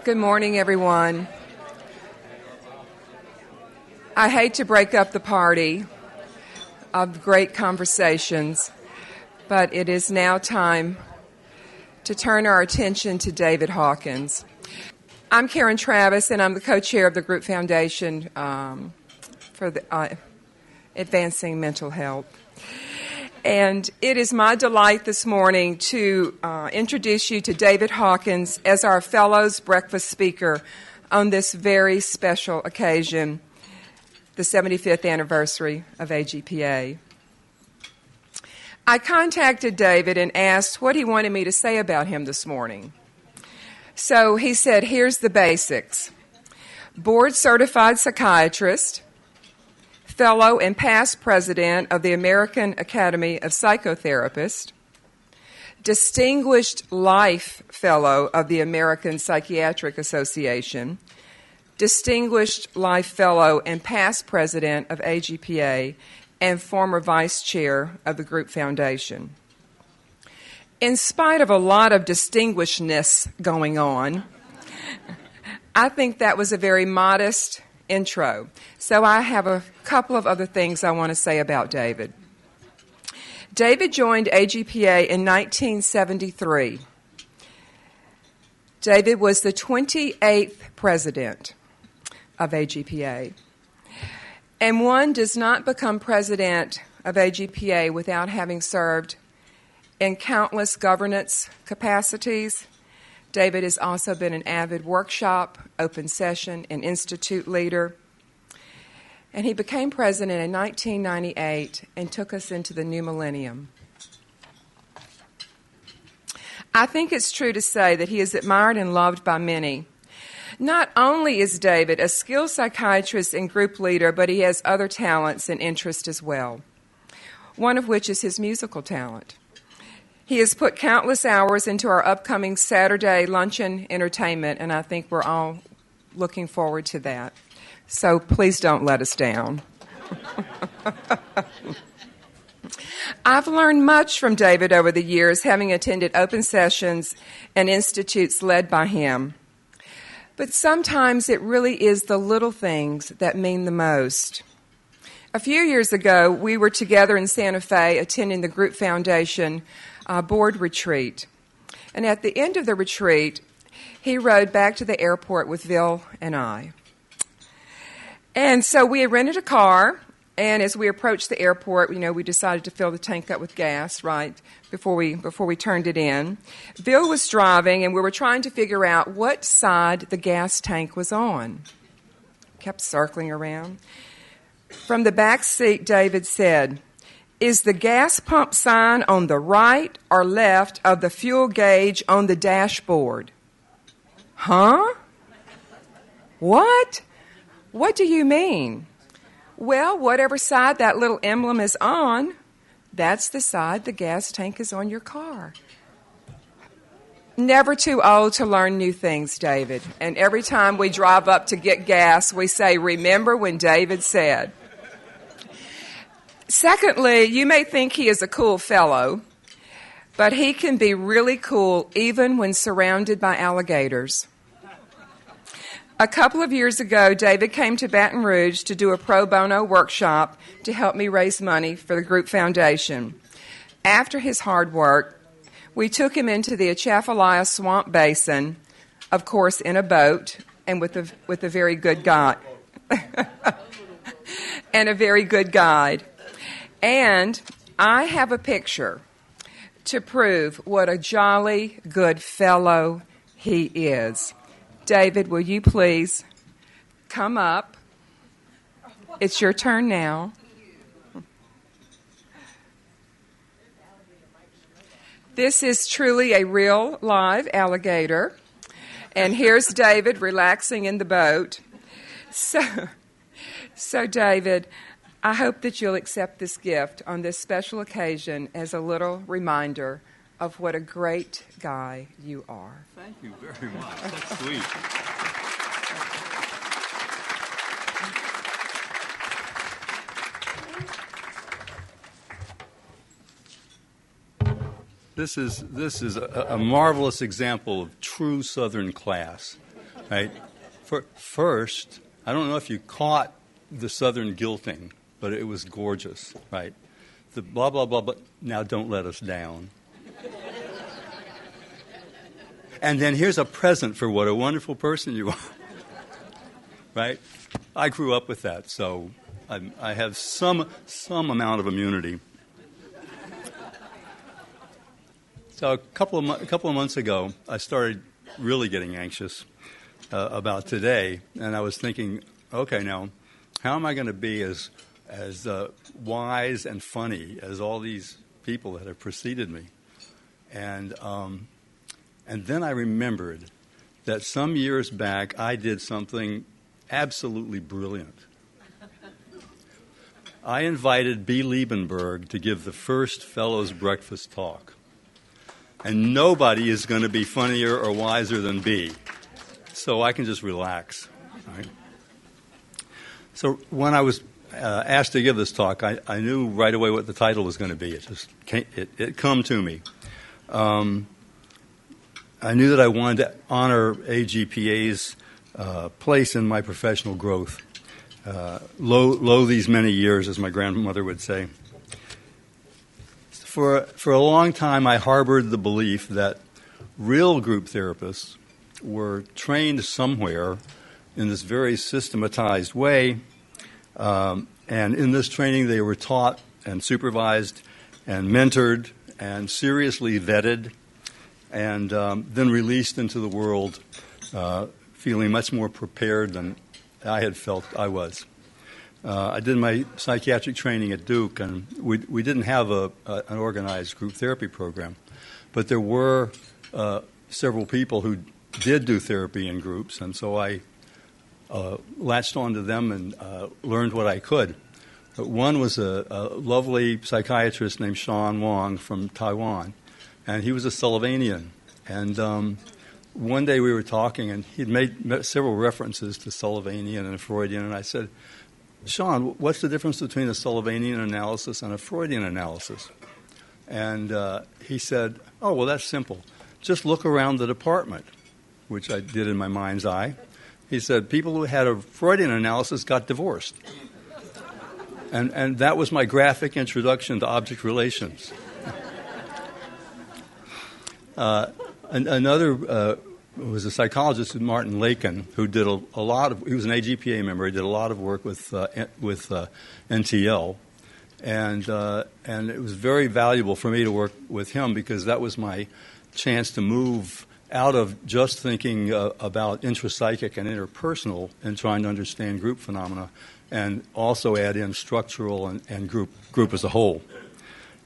Good morning, everyone. I hate to break up the party of great conversations, but it is now time to turn our attention to David Hawkins. I'm Karen Travis, and I'm the co-chair of the Group Foundation for the Advancing Mental Health. And it is my delight this morning to introduce you to David Hawkins as our Fellows Breakfast speaker on this very special occasion, the 75th anniversary of AGPA. I contacted David and asked what he wanted me to say about him this morning. So he said, here's the basics. Board-certified psychiatrist, fellow and past president of the American Academy of Psychotherapists, distinguished life fellow of the American Psychiatric Association, distinguished life fellow and past president of AGPA, and former vice chair of the Group Foundation. In spite of a lot of distinguishedness going on, I think that was a very modest intro. So I have a couple of other things I want to say about David. David joined AGPA in 1973. David was the 28th president of AGPA. And one does not become president of AGPA without having served in countless governance capacities. David has also been an avid workshop, open session, and institute leader. And he became president in 1998 and took us into the new millennium. I think it's true to say that he is admired and loved by many. Not only is David a skilled psychiatrist and group leader, but he has other talents and interests as well, one of which is his musical talent. He has put countless hours into our upcoming Saturday luncheon entertainment, and I think we're all looking forward to that. So please don't let us down. I've learned much from David over the years, having attended open sessions and institutes led by him. But sometimes it really is the little things that mean the most. A few years ago, we were together in Santa Fe attending the Group Foundation board retreat. And at the end of the retreat, he rode back to the airport with Bill and I. And so we had rented a car, and as we approached the airport, we decided to fill the tank up with gas, right, before we turned it in. Bill was driving, and we were trying to figure out what side the gas tank was on. Kept circling around. From the back seat, David said, "Is the gas pump sign on the right or left of the fuel gauge on the dashboard?" Huh? What? What do you mean? Well, whatever side that little emblem is on, that's the side the gas tank is on your car. Never too old to learn new things, David. And every time we drive up to get gas, we say, "Remember when David said." Secondly, you may think he is a cool fellow, but he can be really cool even when surrounded by alligators. A couple of years ago, David came to Baton Rouge to do a pro bono workshop to help me raise money for the Group Foundation. After his hard work, we took him into the Atchafalaya Swamp Basin, of course in a boat, and with a very good guide. And a very good guide. And I have a picture to prove what a jolly good fellow he is. David, will you please come up? It's your turn now. This is truly a real live alligator. And here's David relaxing in the boat. So David, I hope that you'll accept this gift on this special occasion as a little reminder of what a great guy you are. Thank you very much. That's sweet. This is a marvelous example of true Southern class. right? First, I don't know if you caught the Southern guilting, but it was gorgeous, right? The blah, blah, blah, but now don't let us down. And then here's a present for what a wonderful person you are, right? I grew up with that, so I have some amount of immunity. So a couple of months ago, I started really getting anxious about today, and I was thinking, okay, now, how am I going to be as wise and funny as all these people that have preceded me? And then I remembered that some years back I did something absolutely brilliant. I invited B. Liebenberg to give the first Fellows Breakfast talk. And nobody is going to be funnier or wiser than B. So I can just relax. Right? So when I was asked to give this talk, I knew right away what the title was going to be. It come to me. I knew that I wanted to honor AGPA's place in my professional growth. Lo these many years, as my grandmother would say. For a long time, I harbored the belief that real group therapists were trained somewhere in this very systematized way, and in this training they were taught and supervised and mentored and seriously vetted, and then released into the world feeling much more prepared than I had felt I was. I did my psychiatric training at Duke, and we didn't have an organized group therapy program. But there were several people who did do therapy in groups, and so I latched onto them and learned what I could. But one was a lovely psychiatrist named Sean Wong from Taiwan, and he was a Sullivanian. And one day we were talking, and he'd made several references to Sullivanian and Freudian, and I said, Sean, what's the difference between a Sullivanian analysis and a Freudian analysis? And he said, oh, well, that's simple. Just look around the department, which I did in my mind's eye. He said, people who had a Freudian analysis got divorced. And that was my graphic introduction to object relations. Another was a psychologist, Martin Lakin, who did a lot of. He was an AGPA member. He did a lot of work with NTL, and it was very valuable for me to work with him because that was my chance to move out of just thinking about intrapsychic and interpersonal and trying to understand group phenomena, and also add in structural and group as a whole.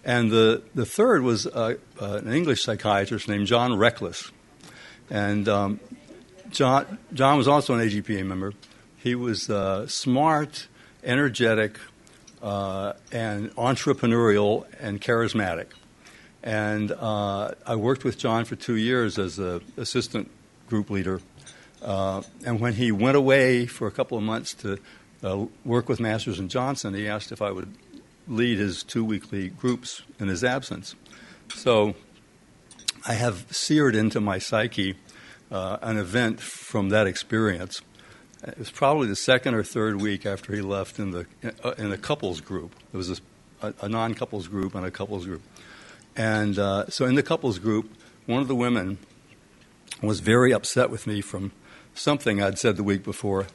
And the third was an English psychiatrist named John Reckless. And John was also an AGPA member. He was smart, energetic, and entrepreneurial and charismatic. And I worked with John for 2 years as an assistant group leader. And when he went away for a couple of months to work with Masters and Johnson, he asked if I would lead his 2 weekly groups in his absence. So I have seared into my psyche an event from that experience. It was probably the second or third week after he left in a couples group. There was a non-couples group and a couples group. And so in the couples group, one of the women was very upset with me from something I'd said the week before.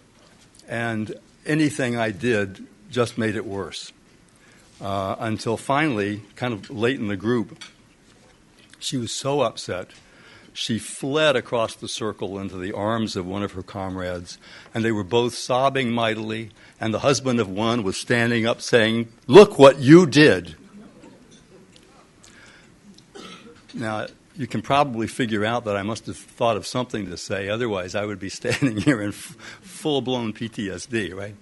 And anything I did just made it worse. Until finally, kind of late in the group, she was so upset, she fled across the circle into the arms of one of her comrades, and they were both sobbing mightily, and the husband of one was standing up saying, "Look what you did." Now, you can probably figure out that I must have thought of something to say, otherwise I would be standing here in full-blown PTSD, right?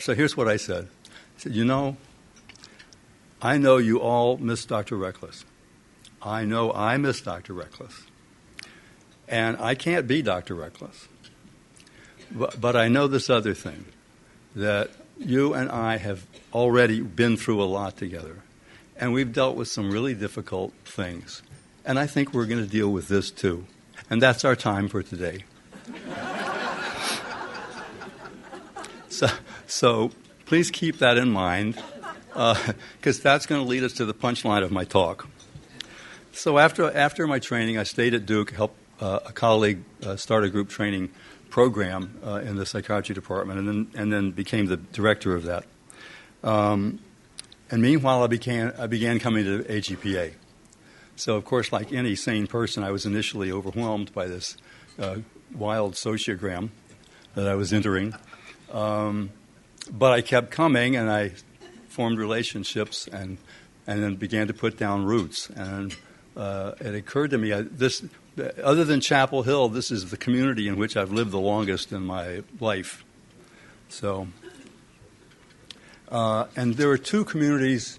So here's what I said. I said, I know you all miss Dr. Reckless. I know I miss Dr. Reckless. And I can't be Dr. Reckless. But I know this other thing, that you and I have already been through a lot together. And we've dealt with some really difficult things. And I think we're going to deal with this too. And that's our time for today. So please keep that in mind, because that's going to lead us to the punchline of my talk. So after my training, I stayed at Duke, helped a colleague start a group training program in the psychiatry department, and then became the director of that. And meanwhile, I began coming to AGPA. So, of course, like any sane person, I was initially overwhelmed by this wild sociogram that I was entering. But I kept coming, and I formed relationships and then began to put down roots. And it occurred to me, other than Chapel Hill, this is the community in which I've lived the longest in my life. So, and there were two communities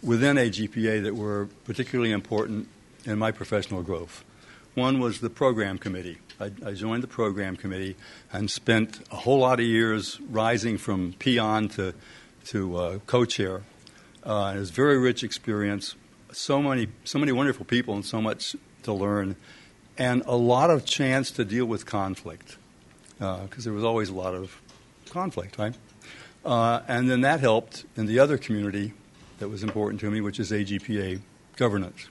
within AGPA that were particularly important in my professional growth. One was the program committee. I joined the program committee and spent a whole lot of years rising from peon to co-chair. It was a very rich experience. So many wonderful people and so much to learn, and a lot of chance to deal with conflict, because there was always a lot of conflict, right? And then that helped in the other community that was important to me, which is AGPA governance.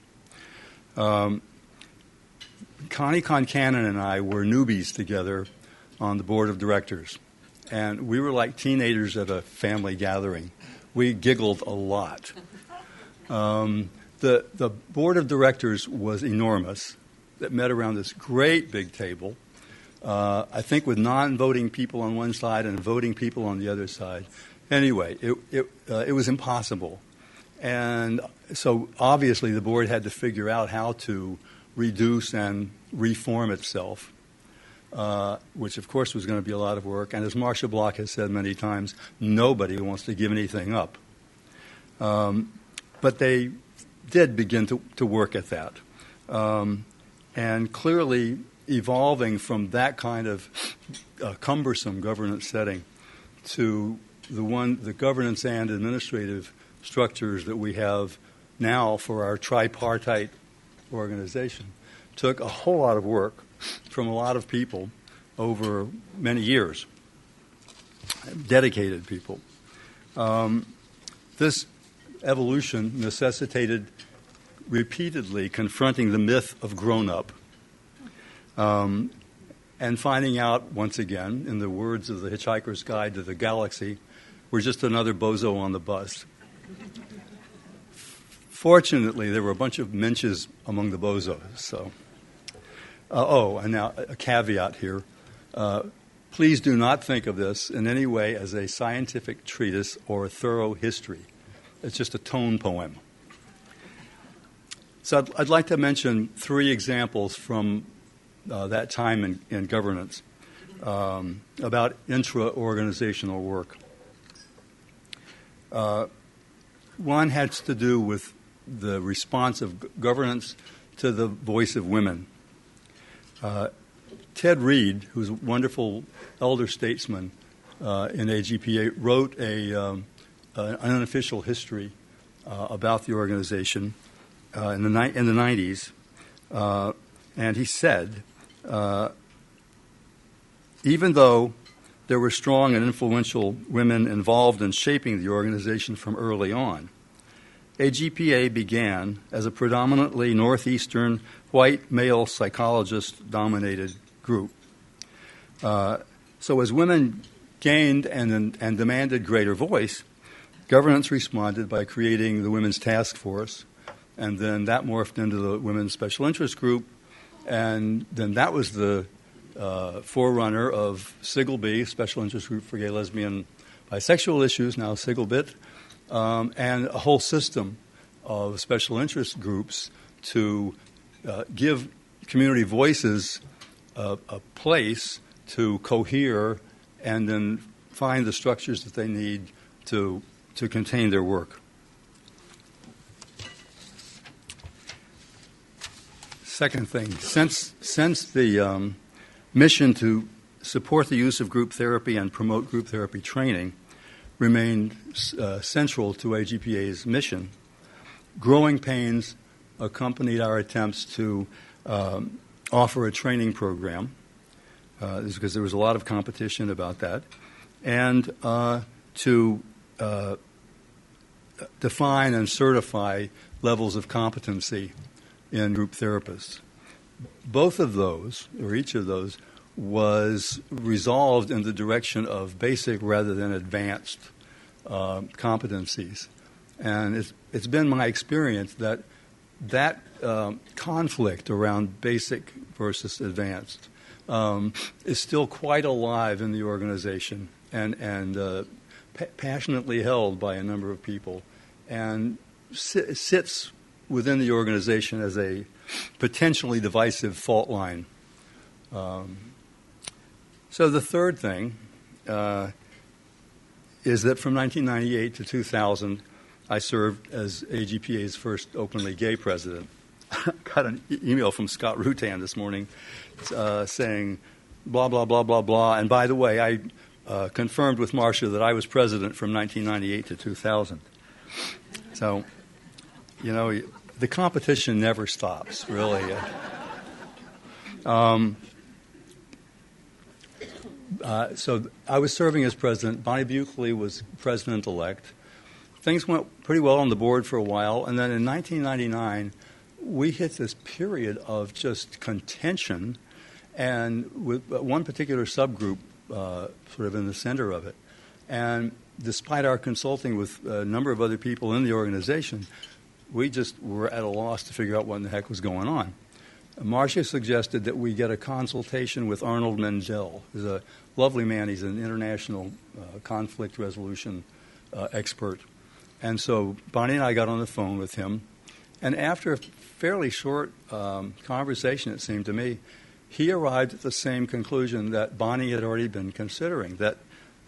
Connie Concannon and I were newbies together on the board of directors, and we were like teenagers at a family gathering. We giggled a lot. The board of directors was enormous. That met around this great big table, I think with non-voting people on one side and voting people on the other side. Anyway, it was impossible. And so obviously the board had to figure out how to reduce and reform itself, which of course was going to be a lot of work. And as Marcia Block has said many times, nobody wants to give anything up. But they did begin to work at that. And clearly evolving from that kind of cumbersome governance setting to the governance and administrative structures that we have now for our tripartite organization took a whole lot of work from a lot of people over many years, dedicated people. This evolution necessitated repeatedly confronting the myth of grown-up and finding out, once again, in the words of the Hitchhiker's Guide to the Galaxy, we're just another bozo on the bus. Fortunately, there were a bunch of menches among the bozos. So, and now a caveat here. Please do not think of this in any way as a scientific treatise or a thorough history. It's just a tone poem. So I'd like to mention three examples from that time in governance about intra-organizational work. One has to do with the response of governance to the voice of women. Ted Reed, who's a wonderful elder statesman in AGPA, wrote an unofficial history about the organization in the 90s, and he said, even though there were strong and influential women involved in shaping the organization from early on, AGPA began as a predominantly northeastern white male psychologist-dominated group. So as women gained and demanded greater voice, governance responded by creating the Women's Task Force, and then that morphed into the Women's Special Interest Group, and then that was the forerunner of SIGLB, Special Interest Group for Gay, Lesbian, Bisexual Issues, now SIGLBIT, and a whole system of special interest groups to give community voices a place to cohere and then find the structures that they need to contain their work. Second thing, since the mission to support the use of group therapy and promote group therapy training remained central to AGPA's mission, growing pains accompanied our attempts to offer a training program, because there was a lot of competition about that. and to define and certify levels of competency in group therapists. Both of those, or each of those, was resolved in the direction of basic rather than advanced competencies. And it's been my experience that conflict around basic versus advanced is still quite alive in the organization and passionately held by a number of people, and sits within the organization as a potentially divisive fault line. So the third thing is that from 1998 to 2000, I served as AGPA's first openly gay president. Got an email from Scott Rutan this morning saying, blah, blah, blah, blah, blah. And by the way, I confirmed with Marcia that I was president from 1998 to 2000. So, the competition never stops, really. So I was serving as president. Bonnie Buckley was president-elect. Things went pretty well on the board for a while, and then in 1999, we hit this period of just contention, and with one particular subgroup sort of in the center of it. And despite our consulting with a number of other people in the organization, we just were at a loss to figure out what in the heck was going on. Marcia suggested that we get a consultation with Arnold Menzel. He's a lovely man. He's an international conflict resolution expert. And so Bonnie and I got on the phone with him. And after a fairly short conversation, it seemed to me, he arrived at the same conclusion that Bonnie had already been considering, that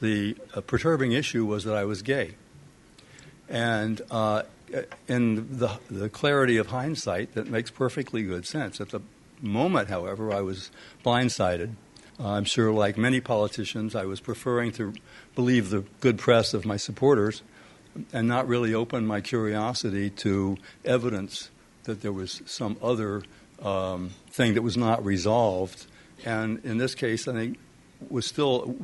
the perturbing issue was that I was gay. And in the clarity of hindsight, that makes perfectly good sense. At the moment, however, I was blindsided. I'm sure, like many politicians, I was preferring to believe the good press of my supporters and not really open my curiosity to evidence that there was some other thing that was not resolved. And in this case, I think we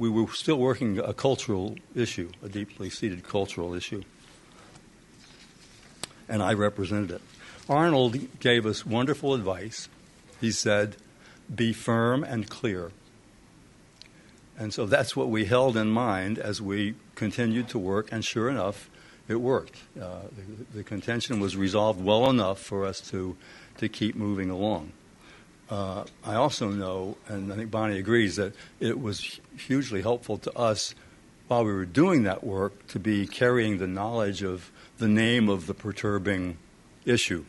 were still working a cultural issue, a deeply seated cultural issue. And I represented it. Arnold gave us wonderful advice. He said, be firm and clear. And so that's what we held in mind as we continued to work, and sure enough, it worked. The contention was resolved well enough for us to keep moving along. I also know, and I think Bonnie agrees, that it was hugely helpful to us while we were doing that work to be carrying the knowledge of the name of the perturbing issue.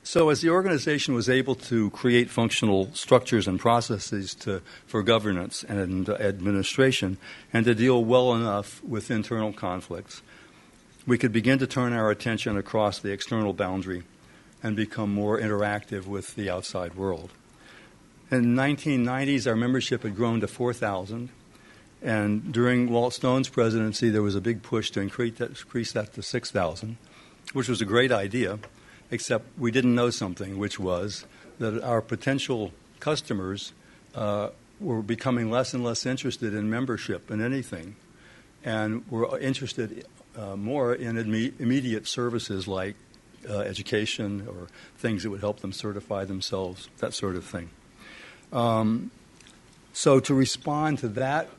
So as the organization was able to create functional structures and processes for governance and administration and to deal well enough with internal conflicts, we could begin to turn our attention across the external boundary and become more interactive with the outside world. In the 1990s, our membership had grown to 4,000, and during Walt Stone's presidency, there was a big push to increase that to 6,000, which was a great idea, except we didn't know something, which was that our potential customers were becoming less and less interested in membership in anything, and were interested more in immediate services like education or things that would help them certify themselves, that sort of thing. So to respond to that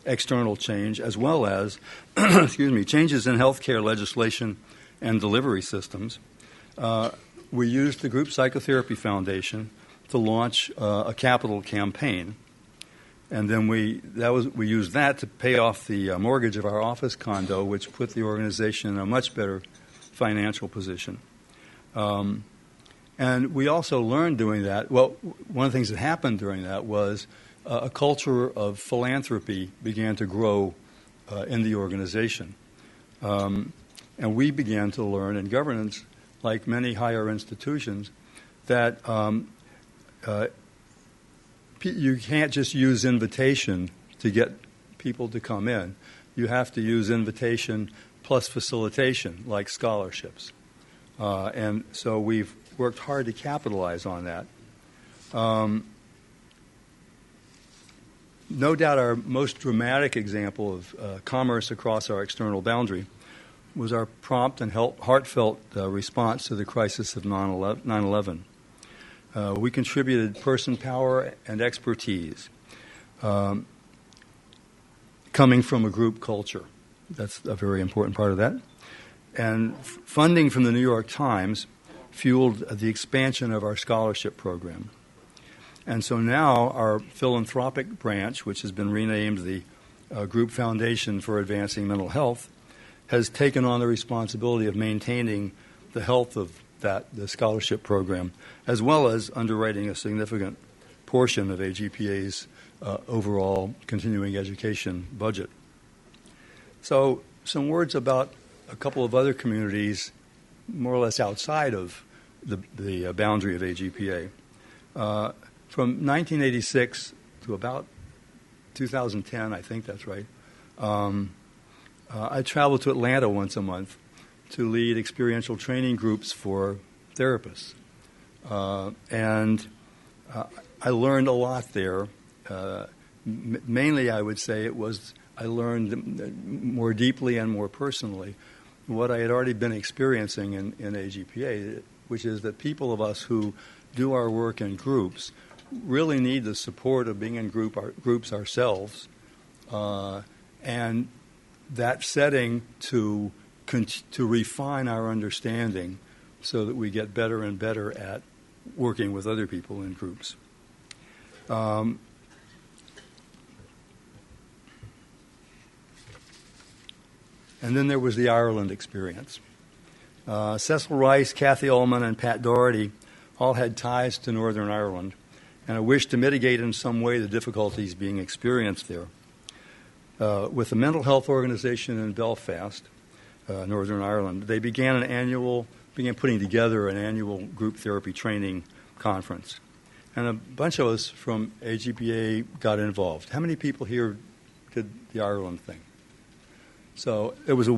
external change, as well as changes in healthcare legislation and delivery systems, we used the Group Psychotherapy Foundation to launch a capital campaign. And then we used that to pay off the mortgage of our office condo, which put the organization in a much better financial position. And we also learned doing that, well, one of the things that happened during that was a culture of philanthropy began to grow in the organization. And we began to learn in governance, like many higher institutions, that you can't just use invitation to get people to come in. You have to use invitation plus facilitation, like scholarships. And so we've worked hard to capitalize on that. No doubt our most dramatic example of commerce across our external boundary was our prompt and heartfelt response to the crisis of 9/11. We contributed person power and expertise coming from a group culture. That's a very important part of that. And funding from the New York Times fueled the expansion of our scholarship program. And so now our philanthropic branch, which has been renamed the Group Foundation for Advancing Mental Health, has taken on the responsibility of maintaining the health of the scholarship program, as well as underwriting a significant portion of AGPA's overall continuing education budget. So some words about a couple of other communities more or less outside of the boundary of AGPA. From 1986 to about 2010, I think that's right, I traveled to Atlanta once a month to lead experiential training groups for therapists. And I learned a lot there. Mainly, I would say I learned more deeply and more personally what I had already been experiencing in AGPA, which is that people of us who do our work in groups really need the support of being in groups ourselves, and that setting to refine our understanding so that we get better and better at working with other people in groups. And then there was the Ireland experience. Cecil Rice, Kathy Ullman, and Pat Doherty all had ties to Northern Ireland and a wish to mitigate in some way the difficulties being experienced there. With the mental health organization in Belfast, Northern Ireland, they began putting together an annual group therapy training conference. And a bunch of us from AGPA got involved. How many people here did the Ireland thing? So it was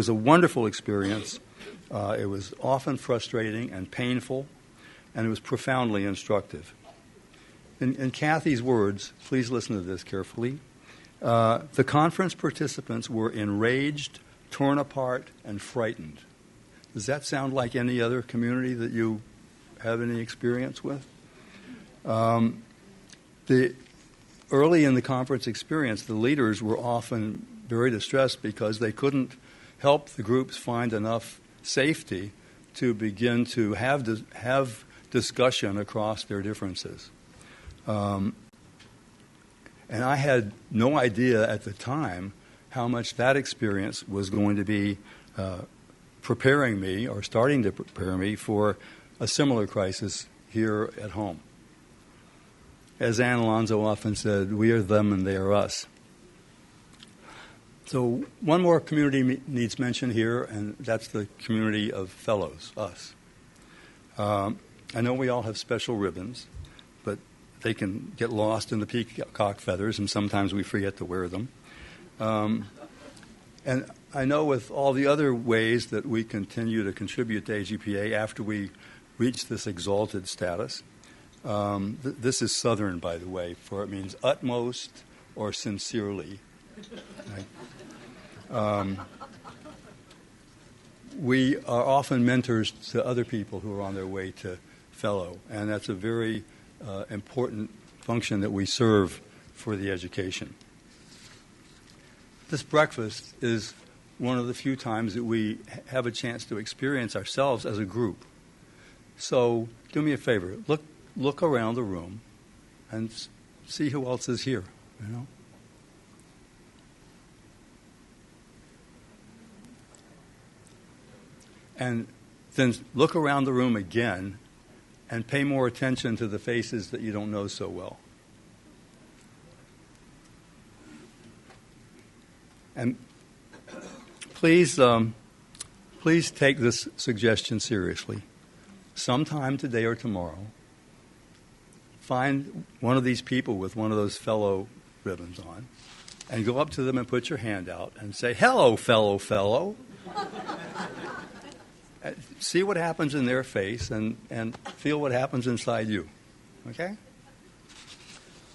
a wonderful experience. It was often frustrating and painful, and it was profoundly instructive. In Kathy's words, please listen to this carefully, the conference participants were enraged, torn apart, and frightened. Does that sound like any other community that you have any experience with? Early in the conference experience, the leaders were often very distressed because they couldn't help the groups find enough safety to begin to have discussion across their differences. And I had no idea at the time how much that experience was going to be preparing me or starting to prepare me for a similar crisis here at home. As Ann Alonso often said, we are them and they are us. So one more community needs mention here, and that's the community of fellows, us. I know we all have special ribbons, but they can get lost in the peacock feathers, and sometimes we forget to wear them. And I know with all the other ways that we continue to contribute to AGPA after we reach this exalted status, this is Southern, by the way, for it means utmost or sincerely. Right? We are often mentors to other people who are on their way to fellow, and that's a very important function that we serve for the education. This breakfast is one of the few times that we have a chance to experience ourselves as a group. So do me a favor, look around the room and see who else is here, you know. And then look around the room again and pay more attention to the faces that you don't know so well. And please take this suggestion seriously. Sometime today or tomorrow, find one of these people with one of those fellow ribbons on and go up to them and put your hand out and say, "Hello, fellow." See what happens in their face and feel what happens inside you. Okay?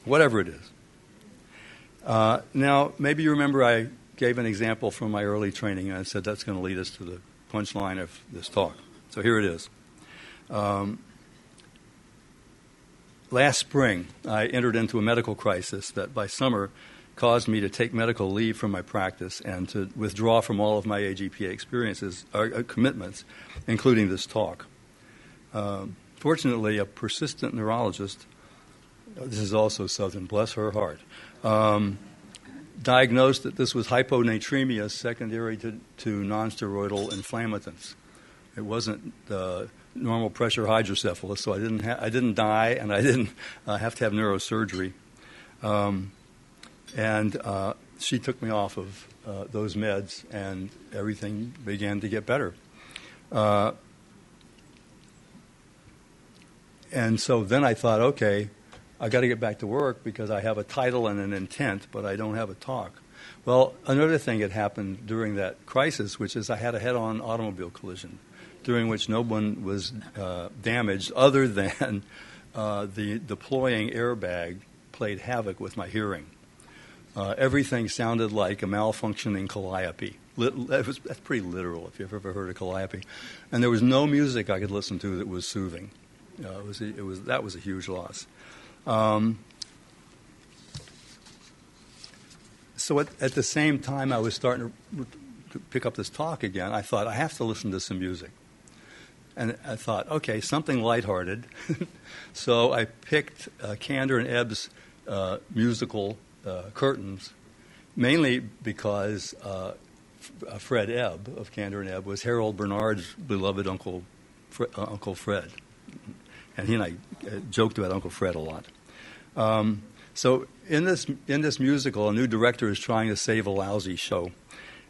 Whatever it is. Now, maybe you remember I gave an example from my early training, and I said that's going to lead us to the punchline of this talk. So here it is. Last spring, I entered into a medical crisis that by summer caused me to take medical leave from my practice and to withdraw from all of my AGPA experiences, commitments, including this talk. Fortunately, a persistent neurologist, this is also Southern, bless her heart, diagnosed that this was hyponatremia secondary to nonsteroidal inflammasome. It wasn't normal pressure hydrocephalus, so I didn't die, and I didn't have to have neurosurgery. And she took me off of those meds, and everything began to get better. And so then I thought, okay, I got to get back to work because I have a title and an intent, but I don't have a talk. Well, another thing had happened during that crisis, which is I had a head-on automobile collision, during which no one was damaged other than the deploying airbag played havoc with my hearing. Everything sounded like a malfunctioning calliope. That's pretty literal if you've ever heard of calliope. And there was no music I could listen to that was soothing. That was a huge loss. So at the same time I was starting to pick up this talk again, I thought I have to listen to some music. And I thought, okay, something lighthearted. So I picked Kander and Ebb's musical Curtains, mainly because Fred Ebb of Kander and Ebb was Harold Bernard's beloved Uncle Fred. And he and I joked about Uncle Fred a lot. So in this musical, a new director is trying to save a lousy show.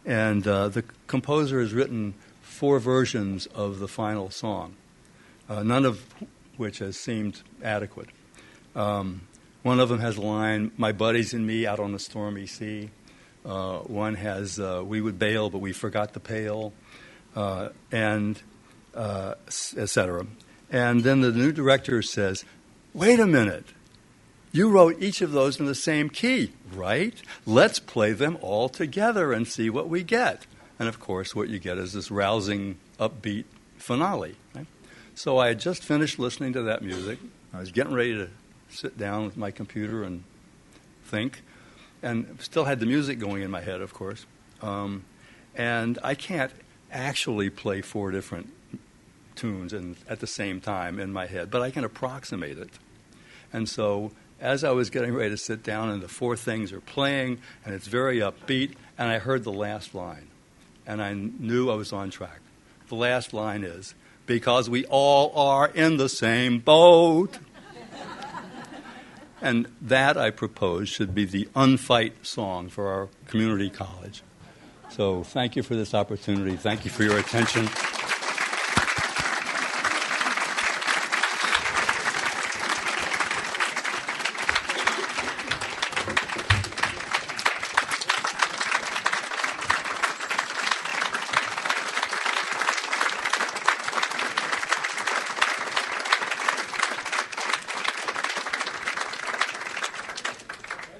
And the composer has written 4 versions of the final song, none of which has seemed adequate. One of them has a line, "My buddies and me out on the stormy sea." One has, "We would bail, but we forgot to pail," and etc. And then the new director says, "Wait a minute. You wrote each of those in the same key, right? Let's play them all together and see what we get." And, of course, what you get is this rousing, upbeat finale. Right? So I had just finished listening to that music. I was getting ready to sit down with my computer and think, and still had the music going in my head, of course. And I can't actually play 4 different tunes at the same time in my head, but I can approximate it. And so as I was getting ready to sit down and the 4 things are playing, and it's very upbeat, and I heard the last line. And I knew I was on track. The last line is, "Because we all are in the same boat." And that, I propose, should be the unfight song for our community college. So thank you for this opportunity. Thank you for your attention.